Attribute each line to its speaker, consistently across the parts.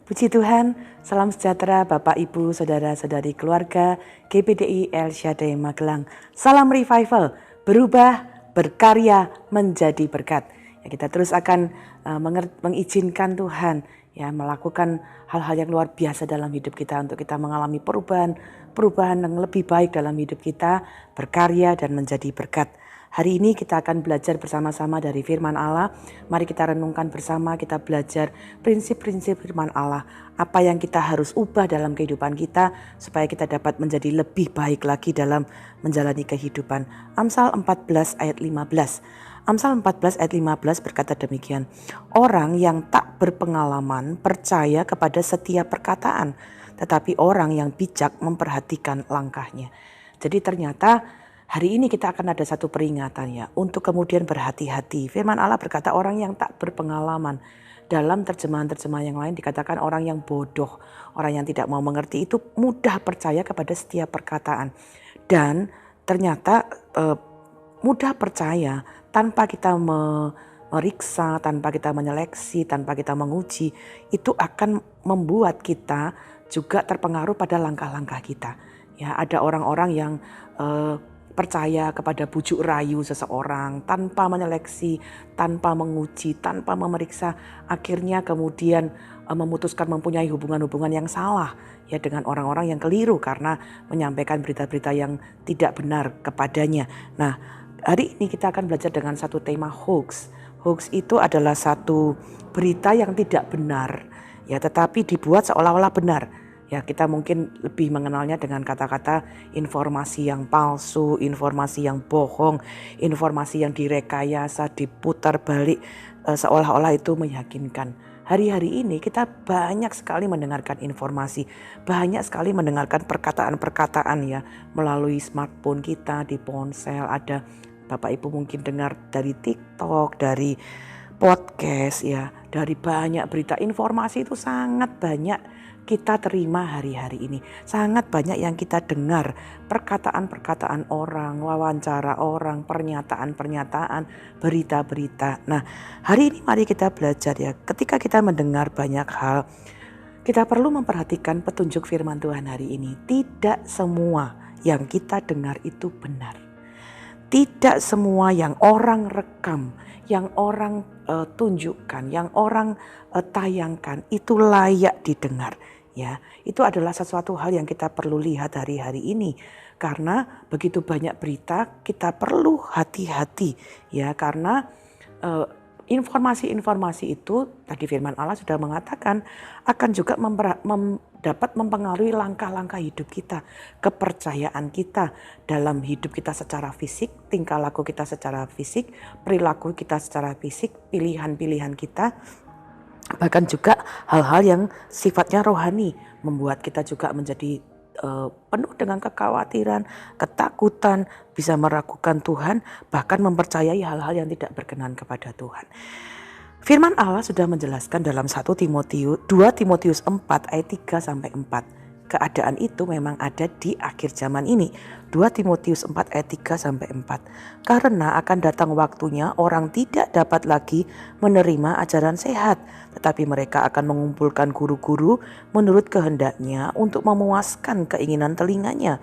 Speaker 1: Puji Tuhan, salam sejahtera Bapak Ibu, Saudara-saudari keluarga GPDI El Shaddai Magelang. Salam revival, berubah, berkarya, menjadi berkat. Ya, kita terus akan mengizinkan Tuhan ya melakukan hal-hal yang luar biasa dalam hidup kita untuk kita mengalami perubahan yang lebih baik dalam hidup kita, berkarya dan menjadi berkat. Hari ini kita akan belajar bersama-sama dari firman Allah. Mari kita renungkan bersama, kita belajar prinsip-prinsip firman Allah. Apa yang kita harus ubah dalam kehidupan kita supaya kita dapat menjadi lebih baik lagi dalam menjalani kehidupan. Amsal 14 ayat 15. Amsal 14 ayat 15 berkata demikian. Orang yang tak berpengalaman percaya kepada setiap perkataan, tetapi orang yang bijak memperhatikan langkahnya. Jadi ternyata hari ini kita akan ada satu peringatan ya untuk kemudian berhati-hati. Firman Allah berkata orang yang tak berpengalaman. Dalam terjemahan-terjemahan yang lain dikatakan orang yang bodoh, orang yang tidak mau mengerti itu mudah percaya kepada setiap perkataan. Dan ternyata mudah percaya tanpa kita meriksa, tanpa kita menyeleksi, tanpa kita menguji, itu akan membuat kita juga terpengaruh pada langkah-langkah kita. Ya, ada orang-orang yang percaya kepada bujuk rayu seseorang tanpa menyeleksi, tanpa menguji, tanpa memeriksa, akhirnya kemudian memutuskan mempunyai hubungan-hubungan yang salah ya dengan orang-orang yang keliru karena menyampaikan berita-berita yang tidak benar kepadanya. Nah, hari ini kita akan belajar dengan satu tema hoax. Hoax itu adalah satu berita yang tidak benar ya, tetapi dibuat seolah-olah benar. Ya, kita mungkin lebih mengenalnya dengan kata-kata informasi yang palsu, informasi yang bohong, informasi yang direkayasa, diputar balik seolah-olah itu meyakinkan. Hari-hari ini kita banyak sekali mendengarkan informasi, banyak sekali mendengarkan perkataan-perkataan ya melalui smartphone kita, di ponsel ada. Bapak Ibu mungkin dengar dari TikTok, dari podcast ya, dari banyak berita informasi itu sangat banyak kita terima hari-hari ini. Sangat banyak yang kita dengar, perkataan-perkataan orang, wawancara orang, pernyataan-pernyataan, berita-berita. Nah, hari ini mari kita belajar ya, ketika kita mendengar banyak hal, kita perlu memperhatikan petunjuk firman Tuhan hari ini. Tidak semua yang kita dengar itu benar. Tidak semua yang orang rekam, yang orang tunjukkan, yang orang tayangkan itu layak didengar. Ya, itu adalah sesuatu hal yang kita perlu lihat hari-hari ini karena begitu banyak berita kita perlu hati-hati ya karena informasi-informasi itu tadi firman Allah sudah mengatakan akan juga dapat mempengaruhi langkah-langkah hidup kita, kepercayaan kita dalam hidup kita secara fisik, tingkah laku kita secara fisik, perilaku kita secara fisik, pilihan-pilihan kita. Bahkan juga hal-hal yang sifatnya rohani membuat kita juga menjadi penuh dengan kekhawatiran, ketakutan, bisa meragukan Tuhan, bahkan mempercayai hal-hal yang tidak berkenan kepada Tuhan. Firman Allah sudah menjelaskan dalam 2 Timotius 4 ayat 3 sampai 4. Keadaan itu memang ada di akhir zaman ini. 2 Timotius 4 ayat 3 sampai 4. Karena akan datang waktunya orang tidak dapat lagi menerima ajaran sehat, tetapi mereka akan mengumpulkan guru-guru menurut kehendaknya untuk memuaskan keinginan telinganya.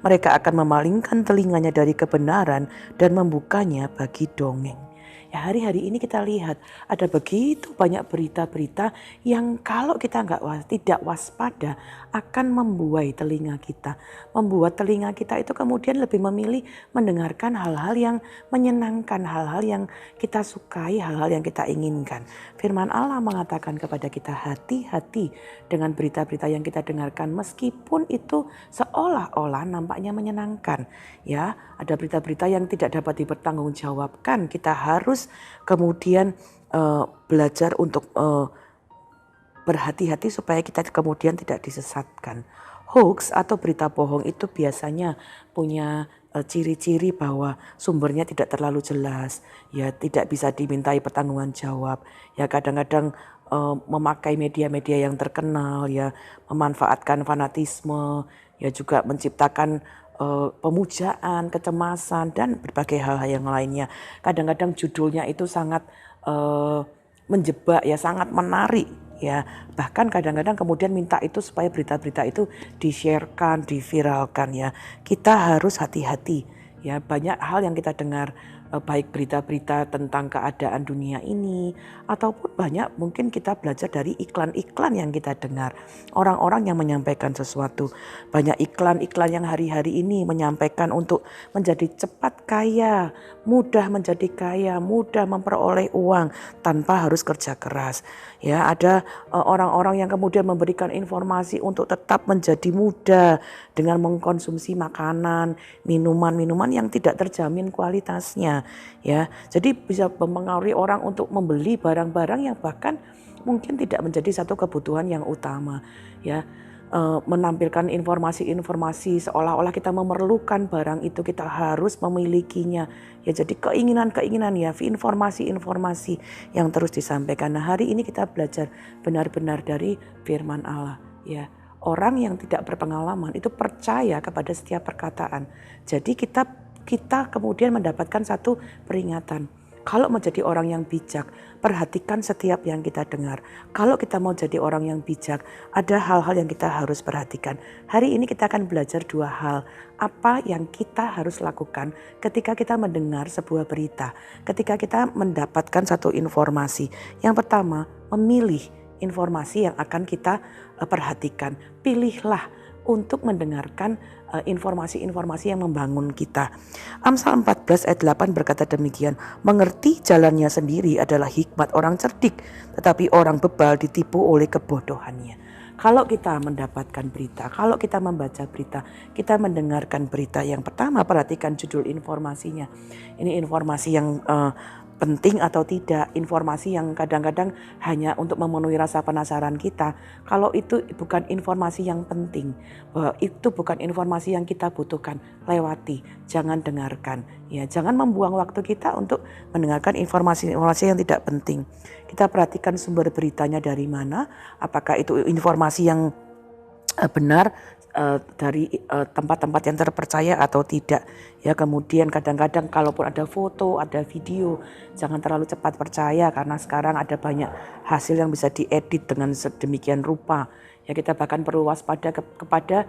Speaker 1: Mereka akan memalingkan telinganya dari kebenaran dan membukanya bagi dongeng. Ya, hari-hari ini kita lihat ada begitu banyak berita-berita yang kalau kita tidak waspada akan membuai telinga kita. Membuat telinga kita itu kemudian lebih memilih mendengarkan hal-hal yang menyenangkan, hal-hal yang kita sukai, hal-hal yang kita inginkan. Firman Allah mengatakan kepada kita hati-hati dengan berita-berita yang kita dengarkan meskipun itu seolah-olah nampaknya menyenangkan. Ya, ada berita-berita yang tidak dapat dipertanggungjawabkan. Kita harus kemudian belajar untuk berhati-hati supaya kita kemudian tidak disesatkan. Hoax atau berita bohong itu biasanya punya ciri-ciri bahwa sumbernya tidak terlalu jelas, ya tidak bisa dimintai pertanggungjawaban jawab. Ya kadang-kadang memakai media-media yang terkenal, ya memanfaatkan fanatisme, ya juga menciptakan pemujaan, kecemasan dan berbagai hal-hal yang lainnya. Kadang-kadang judulnya itu sangat menjebak ya, sangat menarik ya. Bahkan kadang-kadang kemudian minta itu supaya berita-berita itu di-sharekan, diviralkan ya. Kita harus hati-hati ya, banyak hal yang kita dengar, baik berita-berita tentang keadaan dunia ini ataupun banyak mungkin kita belajar dari iklan-iklan yang kita dengar. Orang-orang yang menyampaikan sesuatu, banyak iklan-iklan yang hari-hari ini menyampaikan untuk menjadi cepat kaya, mudah menjadi kaya, mudah memperoleh uang tanpa harus kerja keras. Ya, ada orang-orang yang kemudian memberikan informasi untuk tetap menjadi muda dengan mengkonsumsi makanan, minuman-minuman yang tidak terjamin kualitasnya. Ya, jadi bisa mempengaruhi orang untuk membeli barang-barang yang bahkan mungkin tidak menjadi satu kebutuhan yang utama. Ya, menampilkan informasi-informasi seolah-olah kita memerlukan barang itu, kita harus memilikinya. Ya, jadi keinginan-keinginan ya, informasi-informasi yang terus disampaikan. Nah, hari ini kita belajar benar-benar dari firman Allah. Ya, orang yang tidak berpengalaman itu percaya kepada setiap perkataan. Jadi kita kemudian mendapatkan satu peringatan. Kalau mau jadi orang yang bijak, perhatikan setiap yang kita dengar. Kalau kita mau jadi orang yang bijak, ada hal-hal yang kita harus perhatikan. Hari ini kita akan belajar dua hal. Apa yang kita harus lakukan ketika kita mendengar sebuah berita, ketika kita mendapatkan satu informasi. Yang pertama, memilih informasi yang akan kita perhatikan. Pilihlah untuk mendengarkan informasi-informasi yang membangun kita. Amsal 14 ayat 8 berkata demikian, mengerti jalannya sendiri adalah hikmat orang cerdik, tetapi orang bebal ditipu oleh kebodohannya. Kalau kita mendapatkan berita, kalau kita membaca berita, kita mendengarkan berita, yang pertama perhatikan judul informasinya. Ini informasi yang penting atau tidak, informasi yang kadang-kadang hanya untuk memenuhi rasa penasaran kita. Kalau itu bukan informasi yang penting, itu bukan informasi yang kita butuhkan, lewati, jangan dengarkan. Ya, jangan membuang waktu kita untuk mendengarkan informasi-informasi yang tidak penting. Kita perhatikan sumber beritanya dari mana, apakah itu informasi yang benar dari tempat-tempat yang terpercaya atau tidak. Ya, kemudian kadang-kadang kalaupun ada foto, ada video, jangan terlalu cepat percaya karena sekarang ada banyak hasil yang bisa diedit dengan sedemikian rupa. Ya, kita bahkan perlu waspada kepada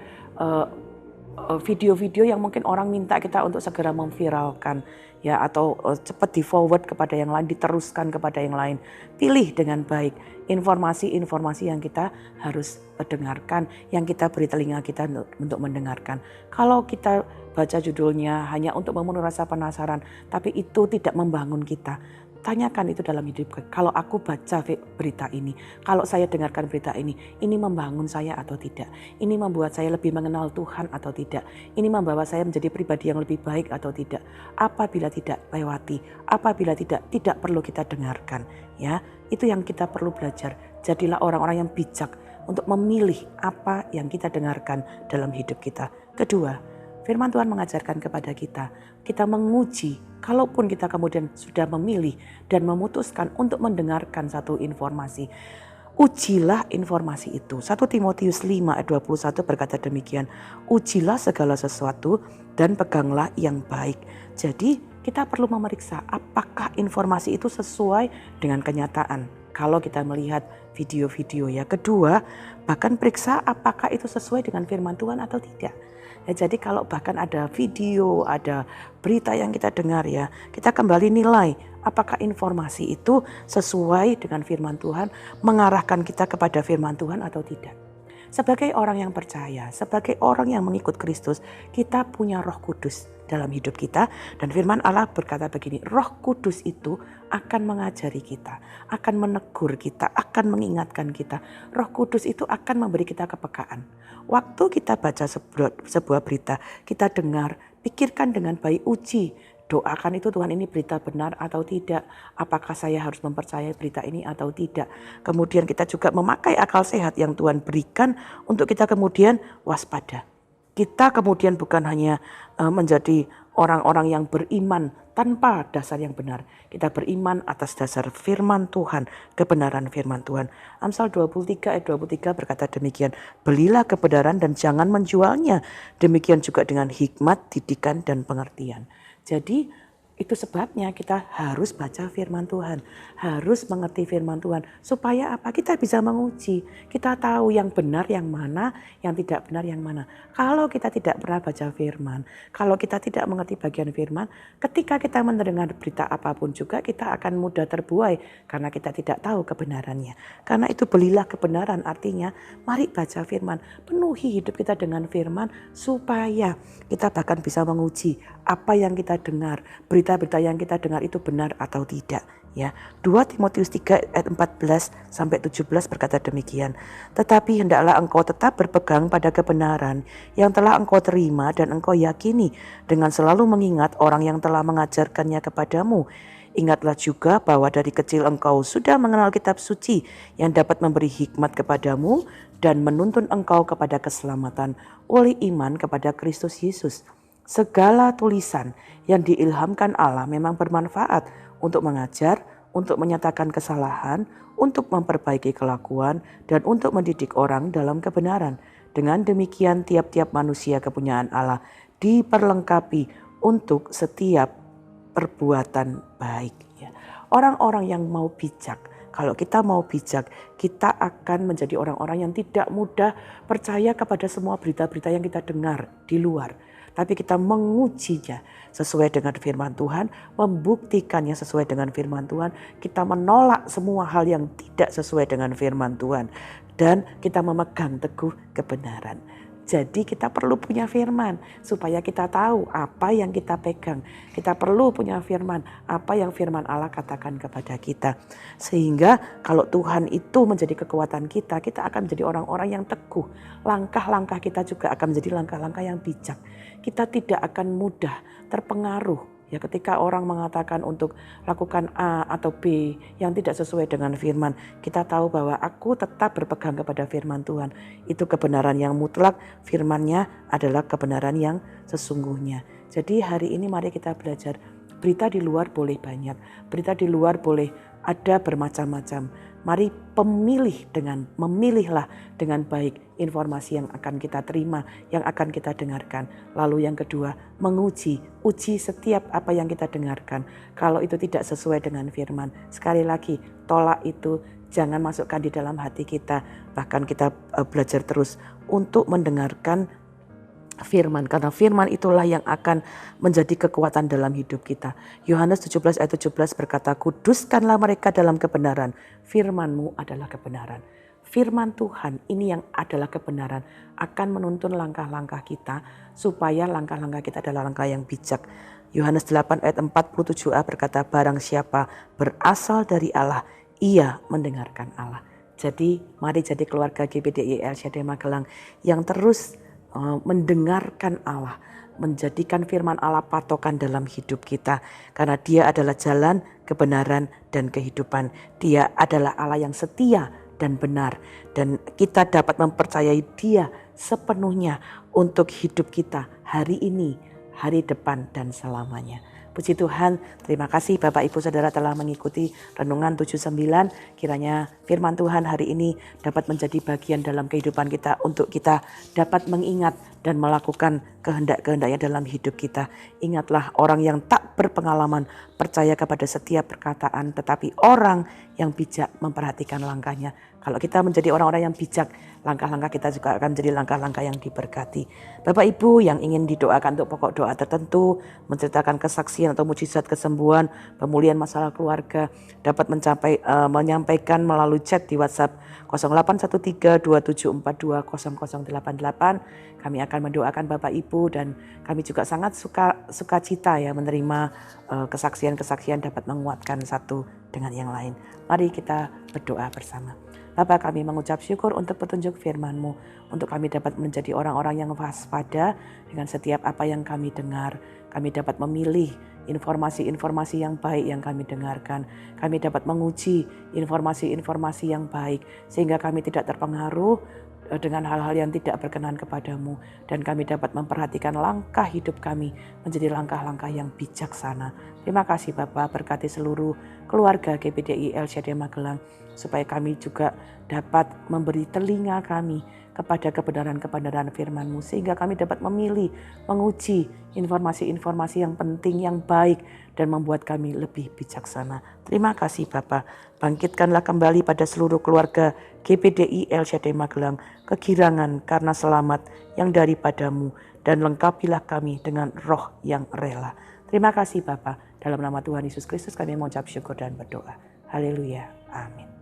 Speaker 1: video-video yang mungkin orang minta kita untuk segera memviralkan, ya, atau cepat di forward kepada yang lain, diteruskan kepada yang lain. Pilih dengan baik informasi-informasi yang kita harus dengarkan, yang kita beri telinga kita untuk mendengarkan. Kalau kita baca judulnya hanya untuk memenuhi rasa penasaran, tapi itu tidak membangun kita, tanyakan itu dalam hidup. Kalau aku baca berita ini, kalau saya dengarkan berita ini membangun saya atau tidak? Ini membuat saya lebih mengenal Tuhan atau tidak? Ini membawa saya menjadi pribadi yang lebih baik atau tidak? Apabila tidak, lewati. Apabila tidak perlu kita dengarkan. Ya, itu yang kita perlu belajar. Jadilah orang-orang yang bijak untuk memilih apa yang kita dengarkan dalam hidup kita. Kedua, firman Tuhan mengajarkan kepada kita menguji. Kalaupun kita kemudian sudah memilih dan memutuskan untuk mendengarkan satu informasi, ujilah informasi itu. 1 Timotius 5 ayat 21 berkata demikian, ujilah segala sesuatu dan peganglah yang baik. Jadi kita perlu memeriksa apakah informasi itu sesuai dengan kenyataan. Kalau kita melihat video-video ya. Kedua, bahkan periksa apakah itu sesuai dengan firman Tuhan atau tidak. Ya, jadi kalau bahkan ada video, ada berita yang kita dengar ya, kita kembali nilai apakah informasi itu sesuai dengan firman Tuhan, mengarahkan kita kepada firman Tuhan atau tidak. Sebagai orang yang percaya, sebagai orang yang mengikut Kristus, kita punya Roh Kudus dalam hidup kita. Dan firman Allah berkata begini, Roh Kudus itu akan mengajari kita, akan menegur kita, akan mengingatkan kita. Roh Kudus itu akan memberi kita kepekaan. Waktu kita baca sebuah berita, kita dengar, pikirkan dengan baik, uji, doakan itu, Tuhan, ini berita benar atau tidak, apakah saya harus mempercayai berita ini atau tidak. Kemudian kita juga memakai akal sehat yang Tuhan berikan untuk kita kemudian waspada. Kita kemudian bukan hanya menjadi orang-orang yang beriman tanpa dasar yang benar. Kita beriman atas dasar firman Tuhan, kebenaran firman Tuhan. Amsal 23 ayat 23 berkata demikian, belilah kebenaran dan jangan menjualnya. Demikian juga dengan hikmat, didikan, dan pengertian. Jadi Itu sebabnya kita harus baca firman Tuhan, harus mengerti firman Tuhan. Supaya apa? Kita bisa menguji, kita tahu yang benar yang mana, yang tidak benar yang mana. Kalau kita tidak pernah baca firman, kalau kita tidak mengerti bagian firman, ketika kita mendengar berita apapun juga kita akan mudah terbuai karena kita tidak tahu kebenarannya. Karena itu belilah kebenaran, artinya mari baca firman, penuhi hidup kita dengan firman supaya kita bahkan bisa menguji apa yang kita dengar, berita-berita yang kita dengar itu benar atau tidak. Ya, 2 Timotius 3 ayat 14 sampai 17 berkata demikian. Tetapi hendaklah engkau tetap berpegang pada kebenaran yang telah engkau terima dan engkau yakini, dengan selalu mengingat orang yang telah mengajarkannya kepadamu. Ingatlah juga bahwa dari kecil engkau sudah mengenal kitab suci yang dapat memberi hikmat kepadamu dan menuntun engkau kepada keselamatan oleh iman kepada Kristus Yesus. Segala tulisan yang diilhamkan Allah memang bermanfaat untuk mengajar, untuk menyatakan kesalahan, untuk memperbaiki kelakuan, dan untuk mendidik orang dalam kebenaran. Dengan demikian tiap-tiap manusia kepunyaan Allah diperlengkapi untuk setiap perbuatan baik. Orang-orang yang mau bijak, kalau kita mau bijak, kita akan menjadi orang-orang yang tidak mudah percaya kepada semua berita-berita yang kita dengar di luar. Tapi kita mengujinya sesuai dengan firman Tuhan, membuktikannya sesuai dengan firman Tuhan. Kita menolak semua hal yang tidak sesuai dengan firman Tuhan. Dan kita memegang teguh kebenaran. Jadi kita perlu punya firman supaya kita tahu apa yang kita pegang. Kita perlu punya firman, apa yang firman Allah katakan kepada kita. Sehingga kalau Tuhan itu menjadi kekuatan kita, kita akan menjadi orang-orang yang teguh. Langkah-langkah kita juga akan menjadi langkah-langkah yang bijak. Kita tidak akan mudah terpengaruh. Ya, ketika orang mengatakan untuk lakukan A atau B yang tidak sesuai dengan firman, kita tahu bahwa aku tetap berpegang kepada firman Tuhan. Itu kebenaran yang mutlak, firman-Nya adalah kebenaran yang sesungguhnya. Jadi hari ini mari kita belajar. Berita di luar boleh banyak, berita di luar boleh ada bermacam-macam. Mari memilihlah dengan baik informasi yang akan kita terima, yang akan kita dengarkan. Lalu yang kedua, uji setiap apa yang kita dengarkan. Kalau itu tidak sesuai dengan firman, sekali lagi tolak itu, jangan masukkan di dalam hati kita. Bahkan kita belajar terus untuk mendengarkan firman, karena firman itulah yang akan menjadi kekuatan dalam hidup kita. Yohanes 17 ayat 17 berkata, kuduskanlah mereka dalam kebenaran, firman-Mu adalah kebenaran. Firman Tuhan ini yang adalah kebenaran akan menuntun langkah-langkah kita supaya langkah-langkah kita adalah langkah yang bijak. Yohanes 8 ayat 47a berkata, barang siapa berasal dari Allah, ia mendengarkan Allah. Jadi mari jadi keluarga GPDI El Shaddai Magelang yang terus mendengarkan Allah, menjadikan firman Allah patokan dalam hidup kita. Karena Dia adalah jalan, kebenaran, dan kehidupan. Dia adalah Allah yang setia dan benar. Dan kita dapat mempercayai Dia sepenuhnya untuk hidup kita hari ini, hari depan, dan selamanya. Puji Tuhan, terima kasih Bapak Ibu Saudara telah mengikuti Renungan 79. Kiranya firman Tuhan hari ini dapat menjadi bagian dalam kehidupan kita untuk kita dapat mengingat dan melakukan kehendak-kehendaknya dalam hidup kita. Ingatlah orang yang tak berpengalaman percaya kepada setiap perkataan, tetapi orang yang bijak memperhatikan langkahnya. Kalau kita menjadi orang-orang yang bijak, langkah-langkah kita juga akan menjadi langkah-langkah yang diberkati. Bapak Ibu yang ingin didoakan untuk pokok doa tertentu, menceritakan kesaksian atau mujizat kesembuhan, pemulihan masalah keluarga, dapat menyampaikan melalui chat di WhatsApp 081327420088. Kami akan mendoakan Bapak Ibu dan kami juga sangat sukacita ya menerima kesaksian-kesaksian dapat menguatkan satu dengan yang lain. Mari kita berdoa bersama. Bapa, kami mengucap syukur untuk petunjuk firman-Mu, untuk kami dapat menjadi orang-orang yang waspada dengan setiap apa yang kami dengar. Kami dapat memilih informasi-informasi yang baik yang kami dengarkan. Kami dapat menguji informasi-informasi yang baik sehingga kami tidak terpengaruh dengan hal-hal yang tidak berkenan kepadamu. Dan kami dapat memperhatikan langkah hidup kami menjadi langkah-langkah yang bijaksana. Terima kasih Bapa, berkati seluruh keluarga GPDI El Shaddai Magelang, supaya kami juga dapat memberi telinga kami kepada kebenaran-kebenaran firman-Mu, sehingga kami dapat memilih, menguji informasi-informasi yang penting, yang baik, dan membuat kami lebih bijaksana. Terima kasih Bapa. Bangkitkanlah kembali pada seluruh keluarga GPDI El Shaddai Magelang kegirangan karena selamat yang daripadamu, dan lengkapilah kami dengan roh yang rela. Terima kasih Bapa. Dalam nama Tuhan Yesus Kristus kami mengucap syukur dan berdoa. Haleluya. Amin.